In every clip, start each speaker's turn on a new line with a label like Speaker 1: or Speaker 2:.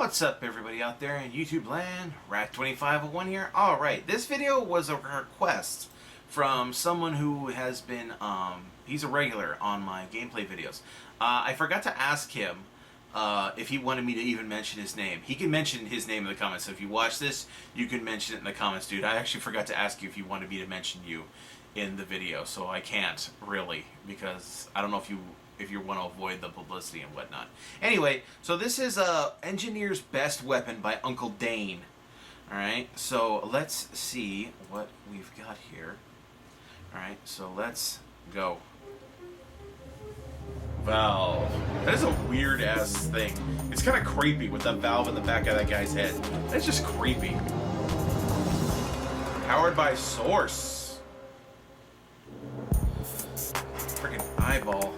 Speaker 1: What's up, everybody out there in YouTube land? Rat2501 here. Alright, this video was a request from someone who has been, he's a regular on my gameplay videos. I forgot to ask him if he wanted me to even mention his name. He can mention his name in the comments, so if you watch this, you can mention it in the comments, dude. I actually forgot to ask you if you wanted me to mention you in the video, so I can't, really, because I don't know if you want to avoid the publicity and whatnot. Anyway, so this is Engineer's Best Weapon by Uncle Dane. Alright, so let's see what we've got here. Alright, so let's go. Valve. That is a weird-ass thing. It's kind of creepy with that valve in the back of that guy's head. That's just creepy. Powered by Source. Freaking eyeball.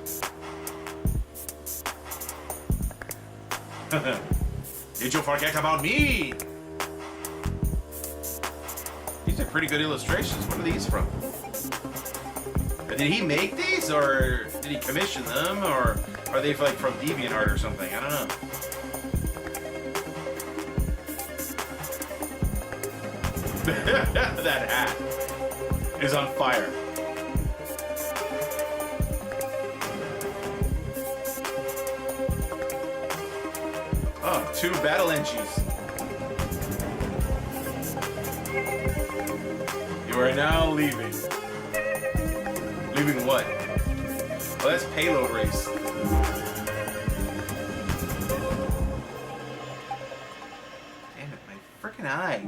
Speaker 1: Did you forget about me? These are pretty good illustrations. What are these from? Did he make these, or did he commission them, or are they like from DeviantArt or something? I don't know. That hat is on fire. Oh, 2 battle Engies. You are now leaving. Leaving what? Well, that's payload race. Damn it, my frickin' eye.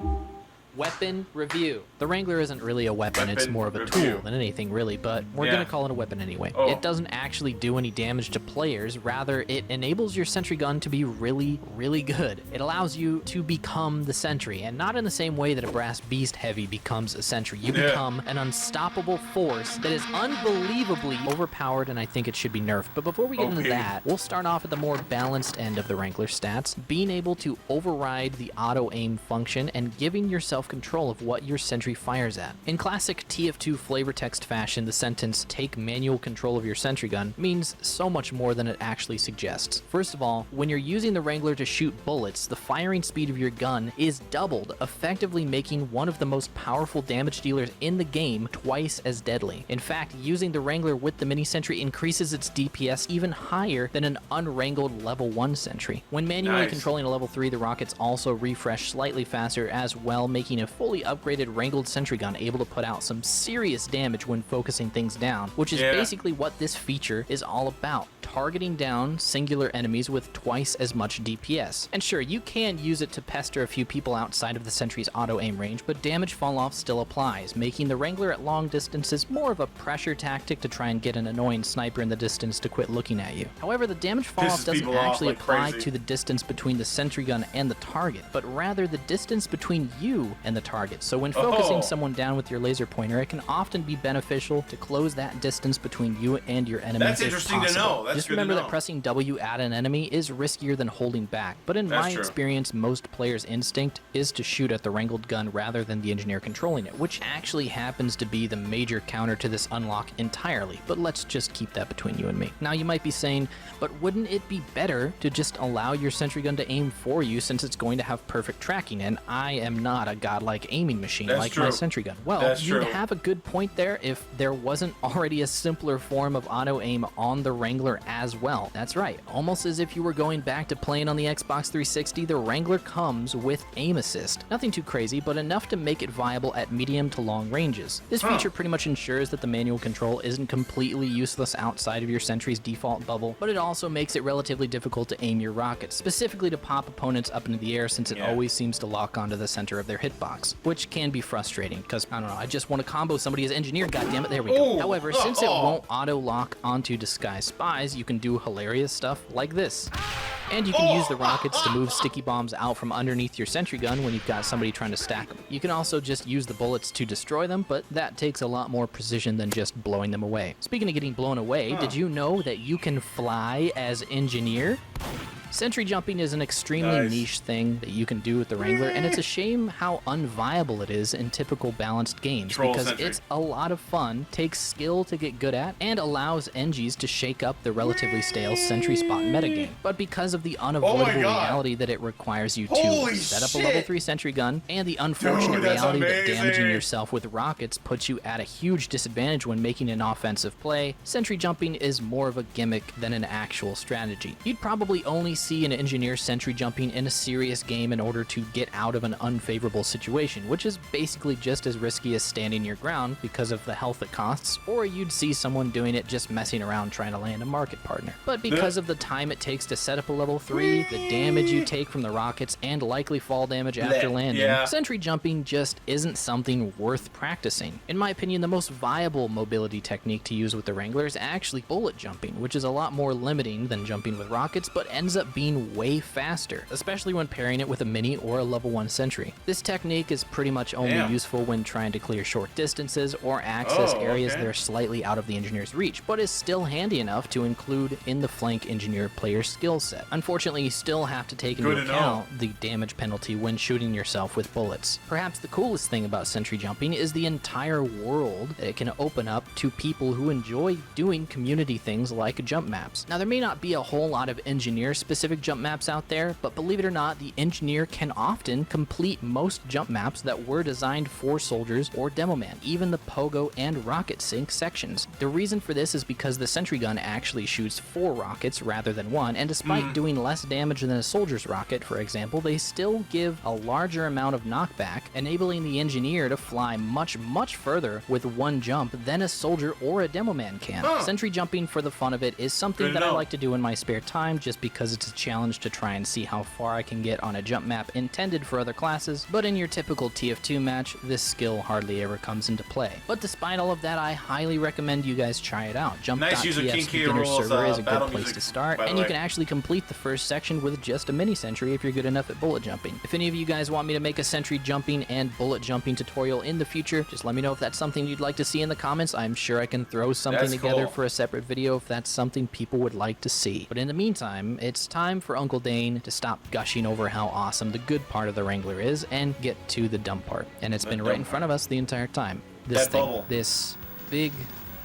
Speaker 2: Weapon review. The Wrangler isn't really a weapon, it's more of a tool than anything really, but we're gonna call it a weapon anyway.
Speaker 1: Oh.
Speaker 2: It doesn't actually do any damage to players, rather it enables your sentry gun to be really, really good. It allows you to become the sentry, and not in the same way that a brass beast heavy becomes a sentry. You become an unstoppable force that is unbelievably overpowered, and I think it should be nerfed. But before we get into that, we'll start off at the more balanced end of the Wrangler stats, being able to override the auto aim function and giving yourself control of what your sentry fires at. In classic TF2 flavor text fashion, the sentence "take manual control of your sentry gun" means so much more than it actually suggests. First of all, when you're using the Wrangler to shoot bullets, the firing speed of your gun is doubled, effectively making one of the most powerful damage dealers in the game twice as deadly. In fact, using the Wrangler with the mini sentry increases its DPS even higher than an unwrangled level 1 sentry. When manually controlling a level 3, the rockets also refresh slightly faster as well, making a fully upgraded wrangled sentry gun able to put out some serious damage when focusing things down, which is basically what this feature is all about, targeting down singular enemies with twice as much DPS. And sure, you can use it to pester a few people outside of the sentry's auto aim range, but damage fall off still applies, making the Wrangler at long distances more of a pressure tactic to try and get an annoying sniper in the distance to quit looking at you. However, the damage fall off doesn't actually apply to the distance between the sentry gun and the target, but rather the distance between you and the target. So when focusing someone down with your laser pointer, it can often be beneficial to close that distance between you and your enemy. That's
Speaker 1: interesting to know. That's
Speaker 2: Just
Speaker 1: good to
Speaker 2: remember
Speaker 1: know.
Speaker 2: that pressing W at an enemy is riskier than holding back, but in my experience, most players' instinct is to shoot at the wrangled gun rather than the engineer controlling it, which actually happens to be the major counter to this unlock entirely, but let's just keep that between you and me. Now you might be saying, but wouldn't it be better to just allow your sentry gun to aim for you since it's going to have perfect tracking, and I am not a godlike aiming machine like my sentry gun? Well, you'd have a good point there if there wasn't already a simpler form of auto aim on the Wrangler as well. That's right, almost as if you were going back to playing on the Xbox 360, the Wrangler comes with aim assist. Nothing too crazy, but enough to make it viable at medium to long ranges. This feature pretty much ensures that the manual control isn't completely useless outside of your sentry's default bubble, but it also makes it relatively difficult to aim your rockets, specifically to pop opponents up into the air since it always seems to lock onto the center of their hitbox, which can be frustrating because, I don't know, I just want to combo somebody as engineer, goddammit, there we go. However, since it won't auto-lock onto disguised spies, you can do hilarious stuff like this. And you can use the rockets to move sticky bombs out from underneath your sentry gun when you've got somebody trying to stack them. You can also just use the bullets to destroy them, but that takes a lot more precision than just blowing them away. Speaking of getting blown away, did you know that you can fly as engineer? Sentry jumping is an extremely niche thing that you can do with the Wrangler, and it's a shame how unviable it is in typical balanced games because it's a lot of fun, takes skill to get good at, and allows Engies to shake up the relatively stale Sentry Spot metagame. But because of the unavoidable reality that it requires you to set up a level 3 Sentry gun, and the unfortunate reality that damaging yourself with rockets puts you at a huge disadvantage when making an offensive play, Sentry jumping is more of a gimmick than an actual strategy. You'd probably only see an engineer sentry jumping in a serious game in order to get out of an unfavorable situation, which is basically just as risky as standing your ground because of the health it costs, or you'd see someone doing it just messing around trying to land a market partner. But because of the time it takes to set up a level 3, the damage you take from the rockets, and likely fall damage after landing, sentry jumping just isn't something worth practicing. In my opinion, the most viable mobility technique to use with the Wrangler is actually bullet jumping, which is a lot more limiting than jumping with rockets, but ends up being way faster, especially when pairing it with a mini or a level 1 sentry. This technique is pretty much only useful when trying to clear short distances or access areas that are slightly out of the engineer's reach, but is still handy enough to include in the flank engineer player's skill set. Unfortunately, you still have to take into account the damage penalty when shooting yourself with bullets. Perhaps the coolest thing about sentry jumping is the entire world that it can open up to people who enjoy doing community things like jump maps. Now, there may not be a whole lot of engineer-specific jump maps out there, but believe it or not, the engineer can often complete most jump maps that were designed for soldiers or demo man, even the pogo and rocket sink sections. The reason for this is because the sentry gun actually shoots 4 rockets rather than 1, and despite doing less damage than a soldier's rocket, for example, they still give a larger amount of knockback, enabling the engineer to fly much further with 1 jump than a soldier or a demo man can. Sentry jumping for the fun of it is something that I like to do in my spare time just because it's a challenge to try and see how far I can get on a jump map intended for other classes, but in your typical TF2 match, this skill hardly ever comes into play. But despite all of that, I highly recommend you guys try it out. Jump.tf's beginner server is a good place to start, and you can actually complete the first section with just a mini sentry if you're good enough at bullet jumping. If any of you guys want me to make a sentry jumping and bullet jumping tutorial in the future, just let me know if that's something you'd like to see in the comments. I'm sure I can throw something together for a separate video if that's something people would like to see. But in the meantime, it's time for Uncle Dane to stop gushing over how awesome the good part of the Wrangler is and get to the dumb part. And it's been right in front of us the entire time. This thing, this big,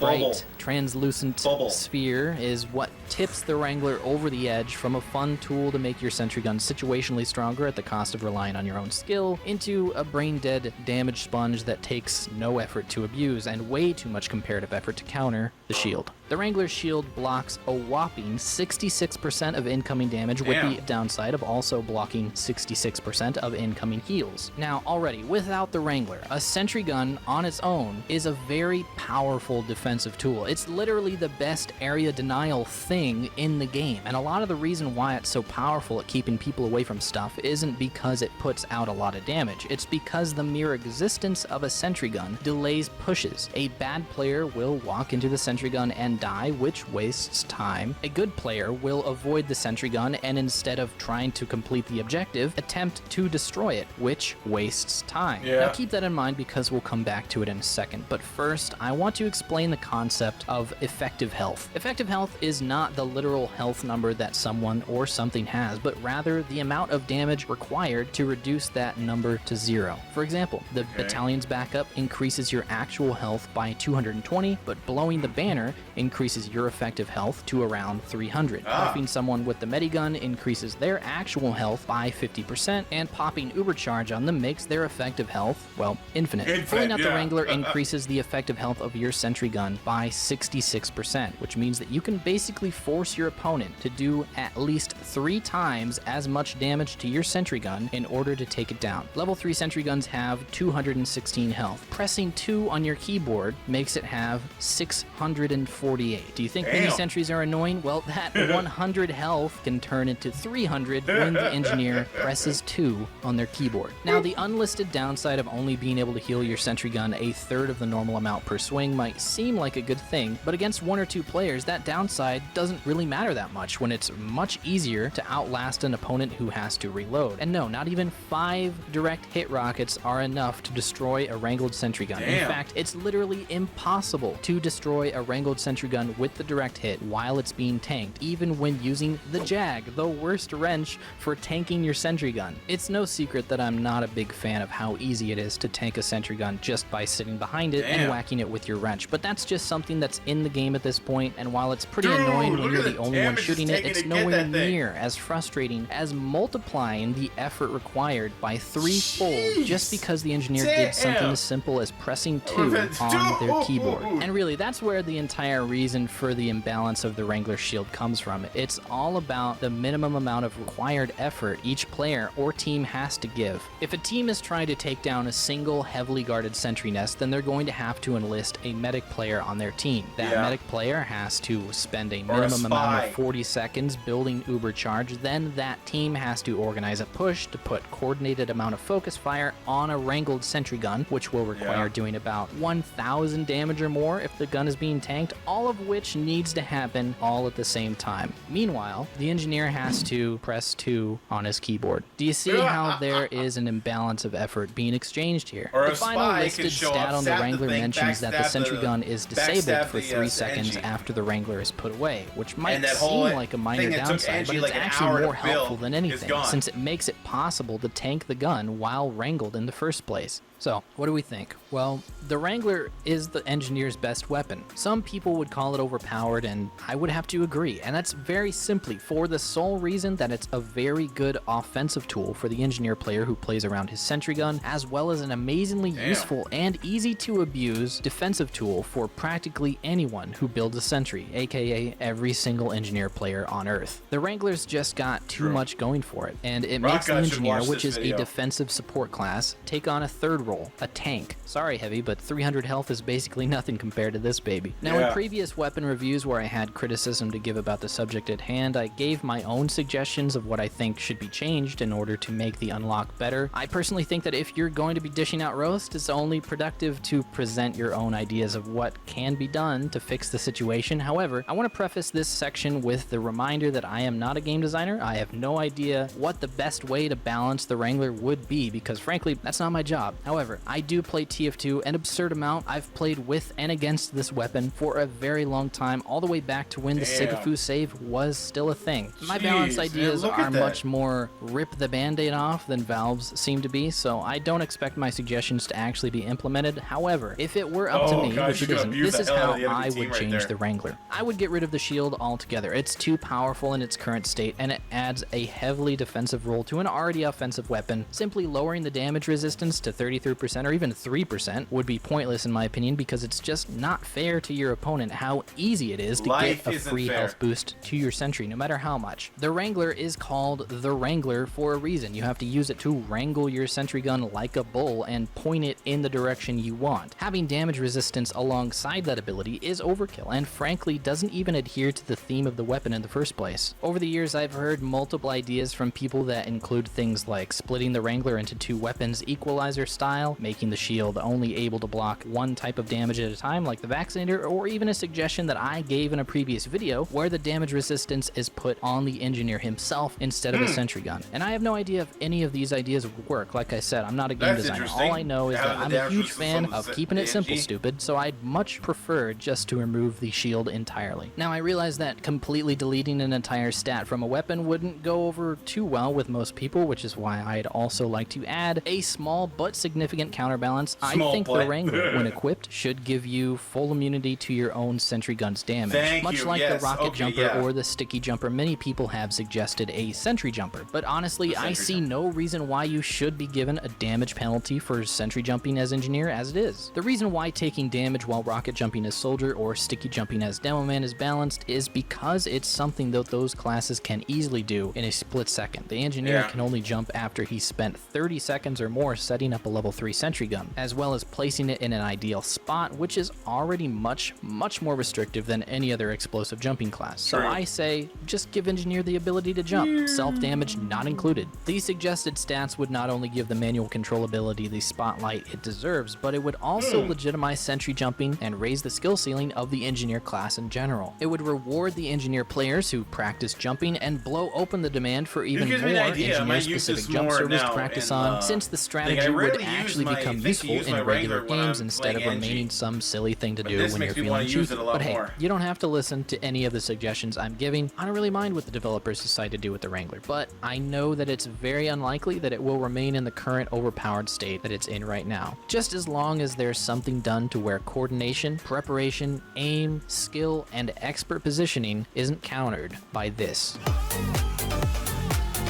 Speaker 2: bright, translucent sphere is what tips the Wrangler over the edge from a fun tool to make your sentry gun situationally stronger at the cost of relying on your own skill into a brain-dead damage sponge that takes no effort to abuse and way too much comparative effort to counter the shield. The Wrangler's shield blocks a whopping 66% of incoming damage, with the downside of also blocking 66% of incoming heals. Now, already, without the Wrangler, a sentry gun on its own is a very powerful defensive tool. It's literally the best area denial thing in the game, and a lot of the reason why it's so powerful at keeping people away from stuff isn't because it puts out a lot of damage. It's because the mere existence of a sentry gun delays pushes. A bad player will walk into the sentry gun and die, which wastes time. A good player will avoid the sentry gun and instead of trying to complete the objective, attempt to destroy it, which wastes time. Now keep that in mind because we'll come back to it in a second, but first I want to explain the concept of effective health. Effective health is not the literal health number that someone or something has, but rather the amount of damage required to reduce that number to 0. For example, the battalion's backup increases your actual health by 220, but blowing the banner increases your effective health to around 300. Buffing someone with the medigun increases their actual health by 50%, and popping Ubercharge on them makes their effective health, well, infinite. Pulling out the Wrangler increases the effective health of your sentry gun by 66%, which means that you can basically force your opponent to do at least 3 times as much damage to your sentry gun in order to take it down. Level 3 sentry guns have 216 health. Pressing 2 on your keyboard makes it have 648. Do you think mini sentries are annoying? Well, that 100 health can turn into 300 when the engineer presses 2 on their keyboard. Now, the unlisted downside of only being able to heal your sentry gun a third of the normal amount per swing might seem like a good thing, thing, but against 1 or 2 players, that downside doesn't really matter that much when it's much easier to outlast an opponent who has to reload. And no, not even 5 direct hit rockets are enough to destroy a Wrangled sentry gun.
Speaker 1: Damn.
Speaker 2: In fact, it's literally impossible to destroy a Wrangled sentry gun with the direct hit while it's being tanked, even when using the Jag, the worst wrench for tanking your sentry gun. It's no secret that I'm not a big fan of how easy it is to tank a sentry gun just by sitting behind it and whacking it with your wrench, but that's just something that's in the game at this point, and while it's pretty annoying when you're the only one shooting it, it's nowhere near as frustrating as multiplying the effort required by 3-fold just because the engineer did something as simple as pressing 2 on their keyboard. And really, that's where the entire reason for the imbalance of the Wrangler shield comes from. It's all about the minimum amount of required effort each player or team has to give. If a team is trying to take down a single heavily guarded sentry nest, then they're going to have to enlist a medic player on their team. That medic player has to spend a minimum amount of 40 seconds building uber charge, then that team has to organize a push to put coordinated amount of focus fire on a Wrangled sentry gun, which will require doing about 1,000 damage or more if the gun is being tanked, all of which needs to happen all at the same time. Meanwhile, the engineer has to press 2 on his keyboard. Do you see how there is an imbalance of effort being exchanged here? The final listed stat on the Wrangler mentions that the sentry gun is disabled for 3 seconds after the Wrangler is put away, which might seem like a minor downside, but it's actually more helpful than anything, since it makes it possible to tank the gun while Wrangled in the first place. So, what do we think? Well, the Wrangler is the engineer's best weapon. Some people would call it overpowered, and I would have to agree, and that's very simply for the sole reason that it's a very good offensive tool for the engineer player who plays around his sentry gun, as well as an amazingly useful and easy to abuse defensive tool for practically anyone who builds a sentry, aka every single engineer player on Earth. The Wrangler's just got too much going for it, and it makes the engineer, which is a defensive support class, take on a third role, a tank. Sorry, Heavy, but 300 health is basically nothing compared to this baby. Now, in previous weapon reviews where I had criticism to give about the subject at hand, I gave my own suggestions of what I think should be changed in order to make the unlock better. I personally think that if you're going to be dishing out roast, it's only productive to present your own ideas of what can be done to fix the situation. However, I want to preface this section with the reminder that I am not a game designer. I have no idea what the best way to balance the Wrangler would be, because frankly, that's not my job. However, I do play TF2 an absurd amount. I've played with and against this weapon for a very long time, all the way back to when the Sigafu save was still a thing. My balance ideas are much more rip the band-aid off than Valve's seem to be, so I don't expect my suggestions to actually be implemented. However, if it were up to me, which it isn't, this is how I would change the Wrangler. I would get rid of the shield altogether. It's too powerful in its current state, and it adds a heavily defensive role to an already offensive weapon. Simply lowering the damage resistance to 33% or even 3% would be pointless in my opinion, because it's just not fair to your opponent how easy it is to get a free health boost to your sentry, no matter how much. The Wrangler is called the Wrangler for a reason. You have to use it to wrangle your sentry gun like a bull and point it in the direction you want. Having damage resistance alongside that ability is overkill, and frankly doesn't even adhere to the theme of the weapon in the first place. Over the years, I've heard multiple ideas from people that include things like splitting the Wrangler into 2 weapons equalizer style, making the shield only able to block one type of damage at a time like the Vaccinator, or even a suggestion that I gave in a previous video where the damage resistance is put on the engineer himself instead of a sentry gun. And I have no idea if any of these ideas would work. Like I said, I'm not a game designer. All I know is that I'm a huge fan of keeping it simple, stupid, so I'd much prefer just to remove the shield entirely. Now, I realize that completely deleting an entire stat from a weapon wouldn't go over too well with most people, which is why I'd also like to add a small but significant counterbalance. I think the Wrangler, when equipped, should give you full immunity to your own sentry gun's damage. Much like the rocket jumper or the sticky jumper, many people have suggested a sentry jumper, but honestly, I see no reason why you should be given a damage penalty for sentry jumping as engineer as it is. The reason why taking damage while rocket jumping as soldier or sticky jumping as demo man is balanced is because it's something that those classes can easily do in a split second. The engineer can only jump after he's spent 30 seconds or more setting up a level 3 sentry gun, as well as placing it in an ideal spot, which is already much more restrictive than any other explosive jumping class. So I say, just give Engineer the ability to jump, self-damage not included. These suggested stats would not only give the manual controllability the spotlight it deserves, but it would also legitimize sentry jumping and raise the skill ceiling of the Engineer class in general. It would reward the Engineer players who practice jumping and blow open the demand for even more Engineer-specific jump servers to practice on, since the strategy would actually become useful in regular games instead of remaining some silly thing to do when you're feeling cheeky. But hey, you don't have to listen to any of the suggestions I'm giving. I don't really mind what the developers decide to do with the Wrangler, but I know that it's very unlikely that it will remain in the current overpowered state that it's in right now. Just as long as there's something done to where coordination, preparation, aim, skill, and expert positioning isn't countered by this.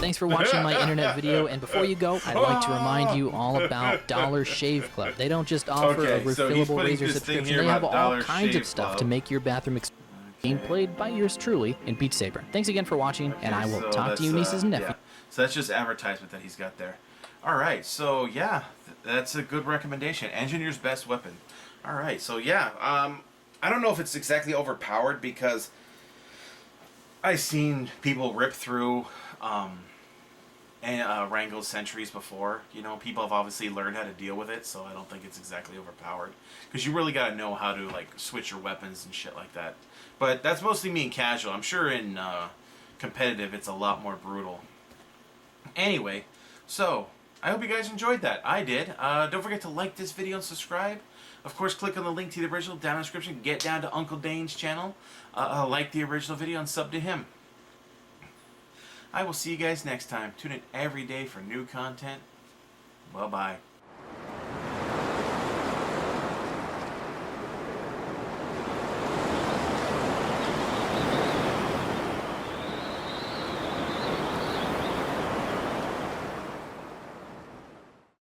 Speaker 2: Thanks for watching my internet video, and before you go, I'd like to remind you all about Dollar Shave Club. They don't just offer a refillable razor subscription, they have all kinds of stuff to make your bathroom experience being played by yours truly in Beat Saber. Thanks again for watching, and I will talk to you nieces and nephews.
Speaker 1: Yeah. So that's just advertisement that he's got there. Alright, so yeah, that's a good recommendation. Engineer's best weapon. Alright, so yeah, I don't know if it's exactly overpowered because I've seen people rip through Wrangled sentries before. You know, people have obviously learned how to deal with it, so I don't think it's exactly overpowered. Because you really got to know how to, like, switch your weapons and shit like that. But that's mostly me in casual. I'm sure in competitive it's a lot more brutal. Anyway, so I hope you guys enjoyed that. I did. Don't forget to like this video and subscribe. Of course, click on the link to the original down in the description. Get down to Uncle Dane's channel. Like the original video and sub to him. I will see you guys next time. Tune in every day for new content. Bye-bye.